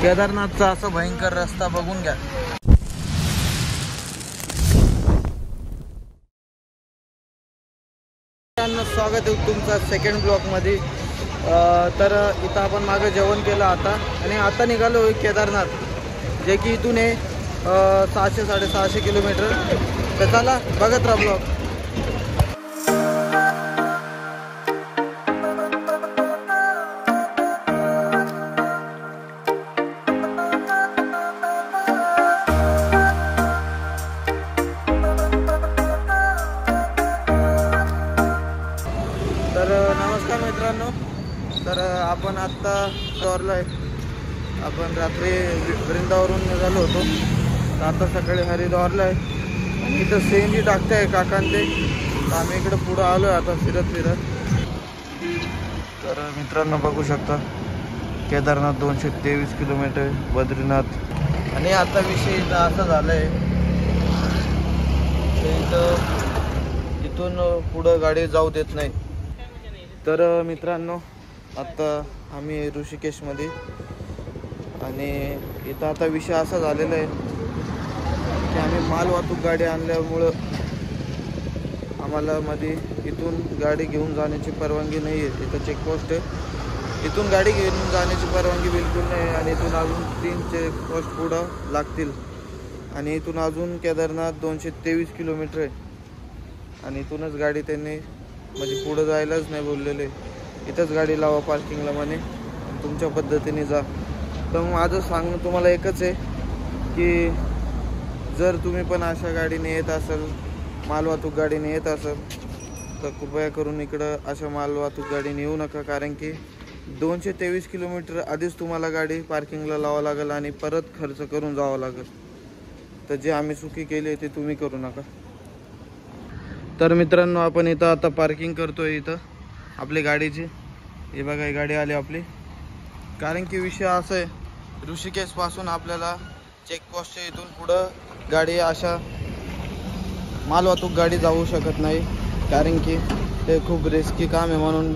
केदारनाथचा असा भयंकर रस्ता बघून घ्या. स्वागत आहे तुमचा सेकंड ब्लॉक मध्ये. तर इथं आपण मागे जेवण केलं आता आणि आता निघालो केदारनाथ, जे की इथून आहे 600-650 किलोमीटर. तर चला बघत राहा ब्लॉग. तर नमस्कार मित्रांनो. तर आपण आत्ता दौरला आहे. आपण रात्री वृंदावरून निघालो होतो, तर आता सकाळी हरिद्वारला आहे. आणि इथं CNG टाकते आहे काकांते. तर आम्ही इकडं पुढं आलो आहे आता फिरत फिरत. तर मित्रांनो बघू शकता केदारनाथ 223 किलोमीटर, बद्रीनाथ. आणि आता विषय इथं असा झाला आहे, इथून पुढं गाडी जाऊ देत नाही. तर मित्रांनो आत्ता आम्ही ऋषिकेशमध्ये, आणि इथं आता विषय असा झालेला आहे की आम्ही माल वाहतूक गाडी आणल्यामुळं आम्हाला मध्ये इथून गाडी घेऊन जाण्याची परवानगी नाही आहे. इथं चेकपोस्ट आहे, इथून गाडी घेऊन जाण्याची परवानगी बिलकुल नाही. आणि इथून अजून 3 चेकपोस्ट पुढं लागतील. आणि इथून अजून केदारनाथ 223 किलोमीटर आहे. आणि इथूनच गाडी त्यांनी म्हणजे पुढं जायलाच नाही बोललेले, इथंच गाडी लावा पार्किंगला म्हणे, तुमच्या पद्धतीने जा. तर माझं सांगणं तुम्हाला एकच आहे की जर तुम्ही पण अशा गाडीने येत असाल, मालवाहतूक गाडीने येत असाल, तर कृपया करून इकडं अशा मालवाहतूक गाडीने येऊ नका. कारण की 223 किलोमीटर आधीच तुम्हाला गाडी पार्किंगला लावावं लागेल आणि परत खर्च करून जावं लागेल. तर जे आम्ही चुकी केली ते तुम्ही करू नका. तर मित्रांनो आपण इथं आता पार्किंग करतोय इथं आपली गाडीची. हे बघा ही गाडी आली आपली. कारण की विषय असा आहे, ऋषिकेशपासून आपल्याला चेकपोस्टच्या इथून पुढं गाडी अशा मालवाहतूक गाडी जाऊ शकत नाही. कारण की ते खूप रिस्की काम आहे, म्हणून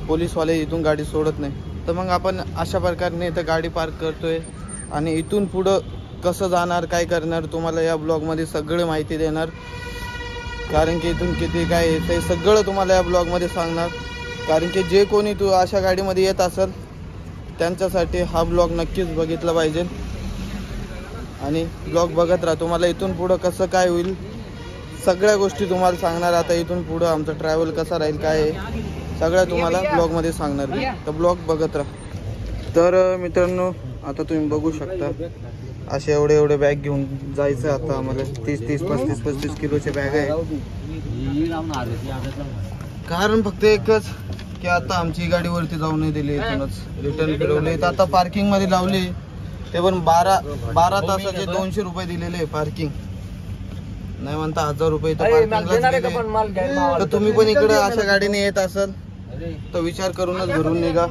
पोलीसवाले इथून गाडी सोडत नाही. तर मग आपण अशा प्रकारे इथं गाडी पार्क करतोय. आणि इथून पुढं कसं जाणार, काय करणार, तुम्हाला या ब्लॉगमध्ये सगळी माहिती देणार. कारण की इथून किती काय आहे ते सगळं तुम्हाला या ब्लॉगमध्ये सांगणार. कारण की जे कोणी तू अशा गाडीमध्ये येत असेल त्यांच्यासाठी हा ब्लॉग नक्कीच बघितला पाहिजे. आणि ब्लॉग बघत राहा, तुम्हाला इथून पुढं कसं काय होईल सगळ्या गोष्टी तुम्हाला सांगणार. आता इथून पुढं आमचं ट्रॅव्हल कसा राहील, काय आहे, सगळ्या तुम्हाला ब्लॉगमध्ये सांगणार. तर ब्लॉग बघत राहा. तर मित्रांनो आता तुम्ही बघू शकता असे एवढे बॅग घेऊन जायचं आता आम्हाला. 30-35 किलोचे बॅग आहे. कारण फक्त एकच की आता आमची गाडीवरती जाऊ नाही दिली, इथूनच रिटर्न फिरवले. तर आता पार्किंग मध्ये लावली, ते पण 12 तासाचे 200 रुपये दिलेले पार्किंग, नाही म्हणता 1000 रुपये. तर तुम्ही पण इकडे अशा गाडीने येत असाल तर विचार करूनच घरून निघा.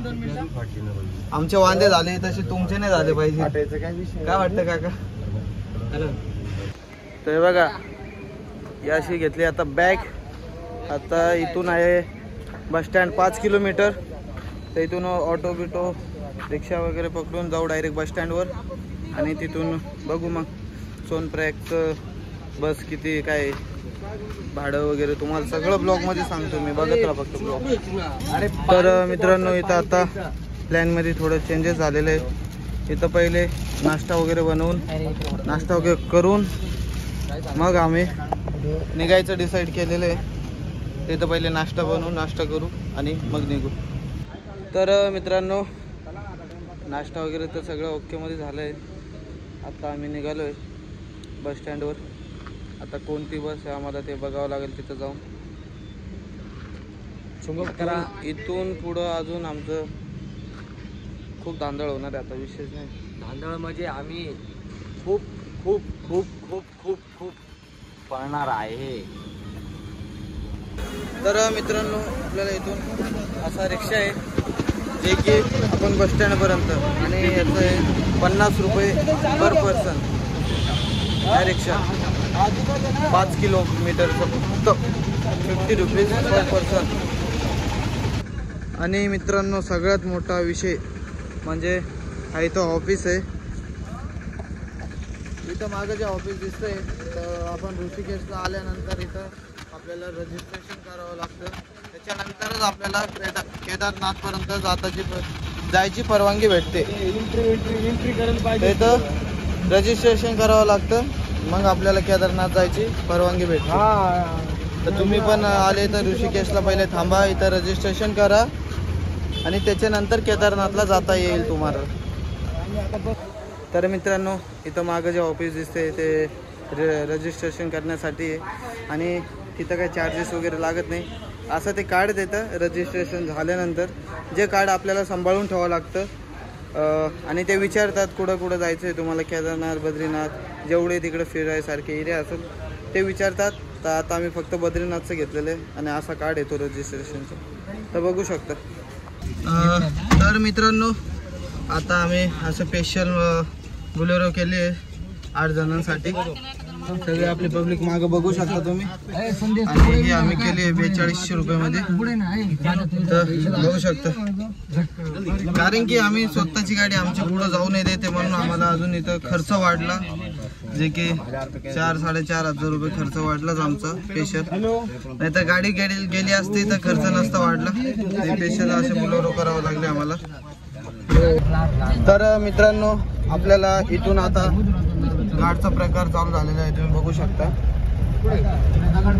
आमचे वांदे झाले तसे तुमचे नाही झाले पाहिजे. काय वाटतं काका? तर बघा ही अशी घेतली आता बॅग. आता इथून आहे बस स्टँड 5 किलोमीटर. तर इथून ऑटो बिटो रिक्षा वगैरे पकडून जाऊ डायरेक्ट बस स्टँडवर. आणि तिथून बघू मग सोनप्रयागचं बस किती काय भाडं वगैरे तुम्हाला सगळं ब्लॉगमध्ये सांगतो मी. बघत राहा फक्त ब्लॉग. तर मित्रांनो इथं आता प्लॅनमध्ये थोडं चेंजेस झालेलं आहे. इथं पहिले नाश्ता वगैरे बनवून नाश्ता वगैरे करून मग आम्ही निघायचं डिसाईड केलेलं आहे. इथं पहिले नाश्ता बनवून नाश्ता करू आणि मग निघू. तर मित्रांनो नाश्ता वगैरे तर सगळं ओकेमध्ये झालं आहे. आता आम्ही निघालो आहे बस स्टँडवर. आता कोणती बस आहे आम्हाला ते बघावं लागेल तिथं जाऊन. इथून पुढं अजून आमचं खूप धांदळ होणार आहे. आता विशेष नाही धांदळ म्हणजे आम्ही खूप खूप खूप खूप खूप खूप पळणार आहे. तर मित्रांनो आपल्याला इथून असा रिक्षा आहे जे की आपण बस स्टँडपर्यंत, आणि याचं आहे 50 रुपये पर पर्सन. या रिक्षा 5 किलोमीटरचं फक्त 50 रुपीज पर पर्सन. आणि मित्रांनो सगळ्यात मोठा विषय म्हणजे हा इथं ऑफिस आहे. इथं मागं जे ऑफिस दिसतंय तर आपण ऋषिकेशला आल्यानंतर इथं आपल्याला रजिस्ट्रेशन करावं लागतं. त्याच्यानंतरच आपल्याला केदारनाथपर्यंत जायची परवानगी भेटते. एंट्री करायला पाहिजे. इथं रजिस्ट्रेशन करावं लागतं, मग आपल्याला केदारनाथ जायची परवानगी भेटते. तर तुम्ही पण आले तर ऋषिकेशला पहिले थांबा, इथं रजिस्ट्रेशन करा आणि त्याच्यानंतर केदारनाथला जाता येईल तुम्हाला. तर मित्रांनो इथं मागं जे ऑफिस दिसते ते रजिस्ट्रेशन करण्यासाठी आहे आणि तिथं काही चार्जेस वगैरे लागत नाही. असं ते कार्ड देतं रजिस्ट्रेशन झाल्यानंतर, जे कार्ड आपल्याला सांभाळून ठेवावं लागतं आणि ते विचारतात कुठं कुठं जायचं आहे तुम्हाला, केदारनाथ बद्रीनाथ जेवढे तिकडे फिरायसारखे एरिया असेल ते विचारतात. तर आता आम्ही फक्त बद्रीनाथचं घेतलेलं आहे आणि असा कार्ड येतो रजिस्ट्रेशनचा, तर बघू शकता. तर मित्रांनो आता आम्ही असं स्पेशल बोलेरो केली आहे 8 जणांसाठी. सगळे आपली पब्लिक मागं बघू शकता तुम्ही. आणि ही आम्ही केली आहे 4200 रुपयामध्ये. तर बघू शकता, कारण की आम्ही स्वतःची गाडी आमच्या पुढं जाऊ नाही देते म्हणून आम्हाला अजून इथं खर्च वाढला, जे की 4-4.5 हजार रुपये खर्च वाढलाच आमचा स्पेशल. नाही तर गाडी गेली असती तर खर्च नसता वाढला. ते स्पेशल असे बोलेरो करावं लागले आम्हाला. तर मित्रांनो आपल्याला इथून आता घाटचा प्रकार चालू झालेला आहे, तुम्ही बघू शकता.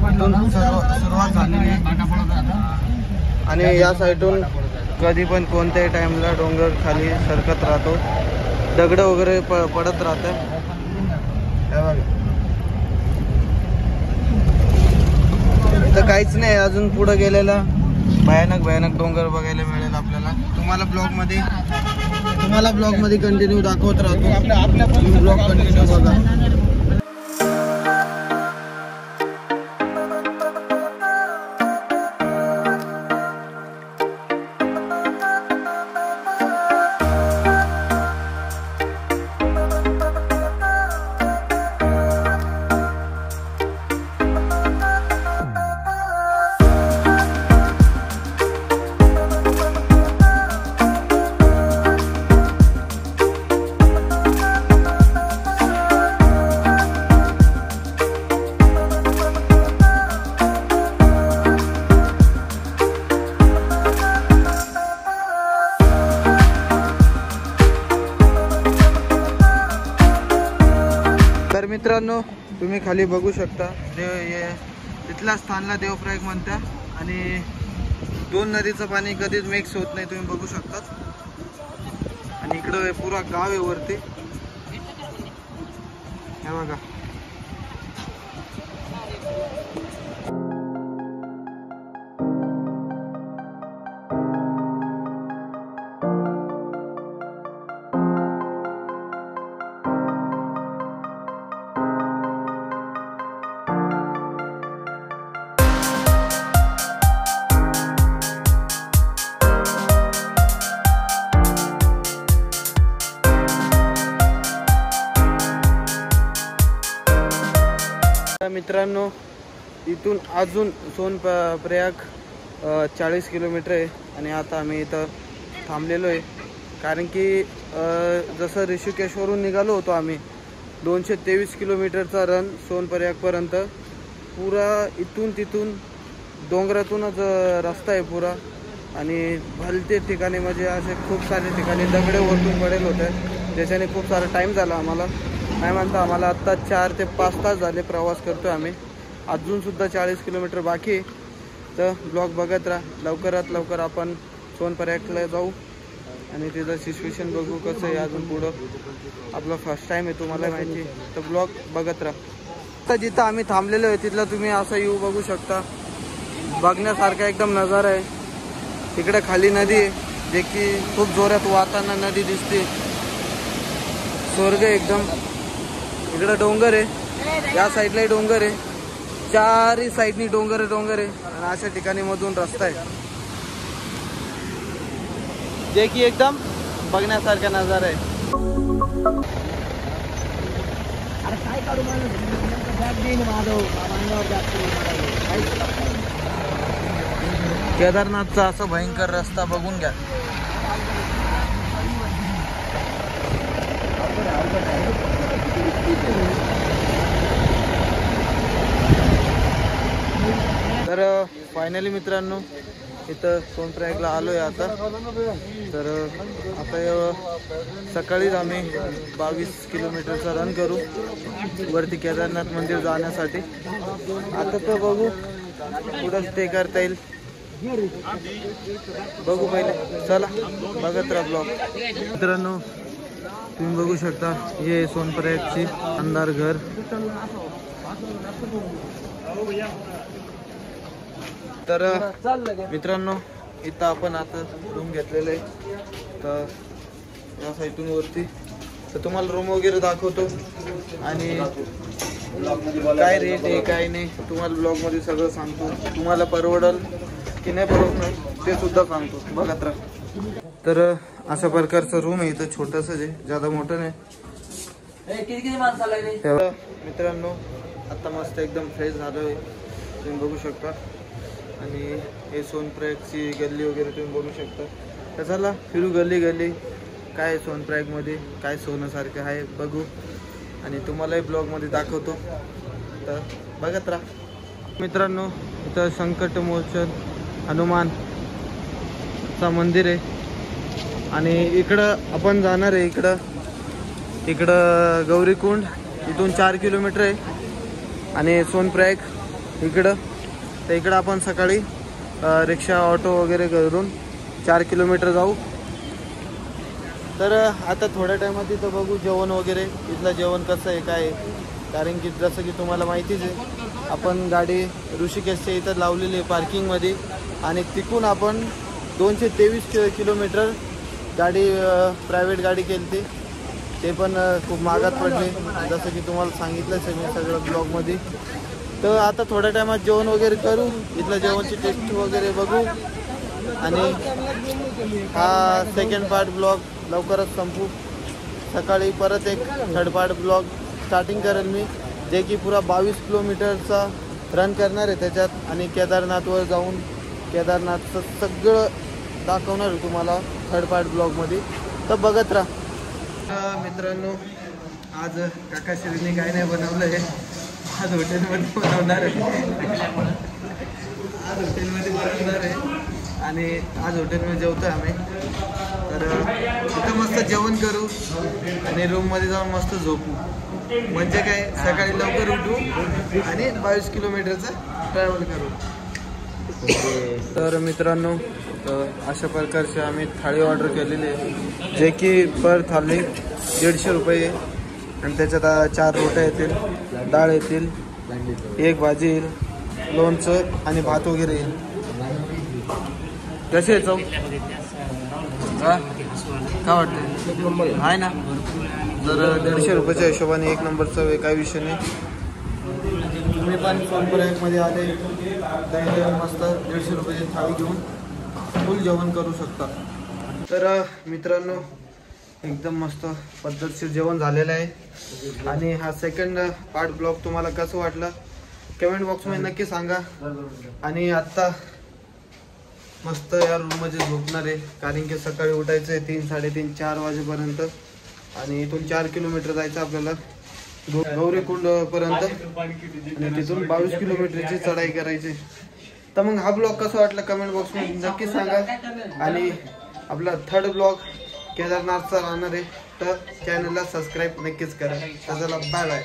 इथून सुरुवात झालेली आहे आणि या साईडून कधी पण कोणत्याही टाइमला डोंगर खाली सरकत राहतो, दगड वगैरे पडत राहतं. इथं काहीच नाही, अजून पुढे गेलेला भयानक डोंगर बघायला मिळेल आपल्याला. तुम्हाला ब्लॉग मध्ये कंटिन्यू दाखवत राहतो. ब्लॉग कंटिन्यू बघा. तर मित्रांनो तुम्ही खाली बघू शकता, तिथल्या स्थानला देवप्रयाग म्हणतात आणि 2 नदीचं पाणी कधीच मिक्स होत नाही, तुम्ही बघू शकता. आणि इकडं पुरा गाव आहे वरती, हे बघा. मित्रांनो इथून अजून सोनप्रयाग 40 किलोमीटर आहे आणि आता आम्ही इथं थांबलेलो आहे, कारण की जसं ऋषिकेशवरून निघालो होतो आम्ही 223 किलोमीटरचा रन सोनप्रयागपर्यंत. पुरा इथून तिथून डोंगरातूनच रस्ता आहे पुरा आणि भलते ठिकाणी म्हणजे असे खूप सारे ठिकाणी दगडे वरतून पडेल होते, त्याच्याने खूप सारा टाईम झाला आम्हाला. काय म्हणता, आम्हाला आत्ता 4 ते 5 तास झाले प्रवास करतोय आम्ही. अजूनसुद्धा 40 किलोमीटर बाकी आहे. तर ब्लॉग बघत राहा. लवकरात लवकर आपण सोनप्रयागला जाऊ आणि तिथं सिच्युएशन बघू कसं आहे. अजून पुढं आपला फर्स्ट टाईम आहे, तुम्हाला माहिती आहे, तर ब्लॉग बघत राहा. आता जिथं आम्ही थांबलेलो आहे तिथला तुम्ही असा व्ह्यू बघू शकता, बघण्यासारखा एकदम नजारा आहे. तिकडे खाली नदी आहे, जे की खूप जोरात वाहताना नदी दिसते, स्वर्ग एकदम. इकडे डोंगर आहे, या साईडलाही डोंगर आहे, 4ही साईडनी डोंगर आहे आणि अशा ठिकाणी मधून रस्ता आहे, जे की एकदम बघण्यासारखा नजारा आहे. केदारनाथचा असा भयंकर रस्ता बघून घ्या. तर फायनली मित्रांनो इथं सोनप्रयागला आलो आहे आता. तर आता सकाळीच आम्ही 22 किलोमीटरचा रन करू वरती केदारनाथ मंदिर जाण्यासाठी. आता तर बघू पुढं स्टे करता येईल, बघू पहिले. चला बघत राहा ब्लॉग. मित्रांनो तुम्ही बघू शकता हे सोनप्रयागची अंधार घर. तर मित्रांनो इथं आपण आता रूम घेतलेलं आहे. तर या साईटून वरती तर तुम्हाला रूम वगैरे दाखवतो आणि काय रेट आहे काय नाही तुम्हाला ब्लॉगमध्ये सगळं सांगतो. तुम्हाला परवडल की नाही परवडणार ते सुद्धा सांगतो, बघत राहा. तर अशा प्रकारचं रूम आहे इथं, छोटंसं आहे, ज्यादा मोठं नाही. मित्रांनो आता मस्त एकदम फ्रेश झालो आहे तुम्ही बघू शकता. आणि हे सोनप्रयागची गल्ली वगैरे तुम्ही बघू शकता. तर चला फिरू गल्ली गल्ली, काय सोनप्रयागमध्ये काय सोन्यासारखं आहे बघू आणि तुम्हालाही ब्लॉगमध्ये दाखवतो. तर बघत राहा. मित्रांनो इथं संकटमोचन हनुमानचा मंदिर आहे आणि इकडं आपण जाणार आहे. इकडं गौरीकुंड इथून 4 किलोमीटर आहे आणि सोनप्रयाग इकडं. तर इकडं आपण सकाळी रिक्षा ऑटो वगैरे करून 4 किलोमीटर जाऊ. तर आता थोड्या टायमात इथं बघू जेवण वगैरे, इथलं जेवण कसं आहे काय आहे. कारण की जसं की तुम्हाला माहितीच आहे आपण गाडी ऋषिकेशच्या इथं लावलेली आहे पार्किंगमध्ये आणि तिकून आपण 223 किलोमीटर गाडी प्रायव्हेट गाडी केली ते पण खूप महागात पडले जसं की तुम्हाला सांगितलंच आहे मी सगळं ब्लॉगमध्ये. तर आता थोड्या टायमात जेवण वगैरे करू, इथलं जेवणची टेस्ट वगैरे बघू आणि हा सेकंड पार्ट ब्लॉग लवकरच संपू. सकाळी परत एक थर्ड पार्ट ब्लॉग स्टार्टिंग करेल मी, जे की पुरा 22 किलोमीटरचा रन करणार आहे त्याच्यात आणि केदारनाथवर जाऊन केदारनाथचं सगळं दाखवणार आहे तुम्हाला थर्ड पार्ट ब्लॉगमध्ये. तर बघत राहा. मित्रांनो आज काकाश्रीने काय नाही बनवलं आहे, आज हॉटेलमध्ये बनवणार आहे आणि आज हॉटेलमध्ये जेवतो आहे आम्ही. तर तिथं मस्त जेवण करू आणि रूममध्ये जाऊन मस्त झोपू. म्हणजे काय सकाळी लवकर उठू आणि 22 किलोमीटरचा ट्रॅव्हल करू. तर मित्रांनो अशा प्रकारचे आम्ही थाळी ऑर्डर केलेली आहे, जे की पर थाळी 150 रुपये आणि त्याच्यात 4 रोट्या येतील, डाळ येतील, एक भाजी येईल, लोणचं आणि भात वगैरे येईल. कसे आहे चव? काय वाटतं आहे ना? तर 150 रुपयाच्या हिशोबाने एक नंबर चव आहे, काही विषय नाही. तुम्ही पण सोनप्रयागमध्ये आले तर मस्त 150 रुपयाची थाळी घेऊन फुल जेवण करू शकता. तर मित्रांनो एकदम मस्त पद्धतशीर जेवण झालेलं आहे आणि हा सेकंड पार्ट ब्लॉग तुम्हाला कसं वाटलं कमेंट बॉक्समध्ये नक्की सांगा. आणि आत्ता मस्त या रूममध्ये झोपणार आहे कारण की सकाळी उठायचं आहे 3, 3:30, 4 वाजेपर्यंत आणि इथून 4 किलोमीटर जायचं आपल्याला गौरीकुंडपर्यंत आणि तिथून 22 किलोमीटरची चढाई करायची. तर मग हा ब्लॉग कसा वाटला कमेंट बॉक्समध्ये नक्की सांगा. आणि आपला थर्ड ब्लॉग केदारनाथचा राहणार आहे तर चॅनलला सबस्क्राईब नक्कीच करा. तर चला बाय बाय.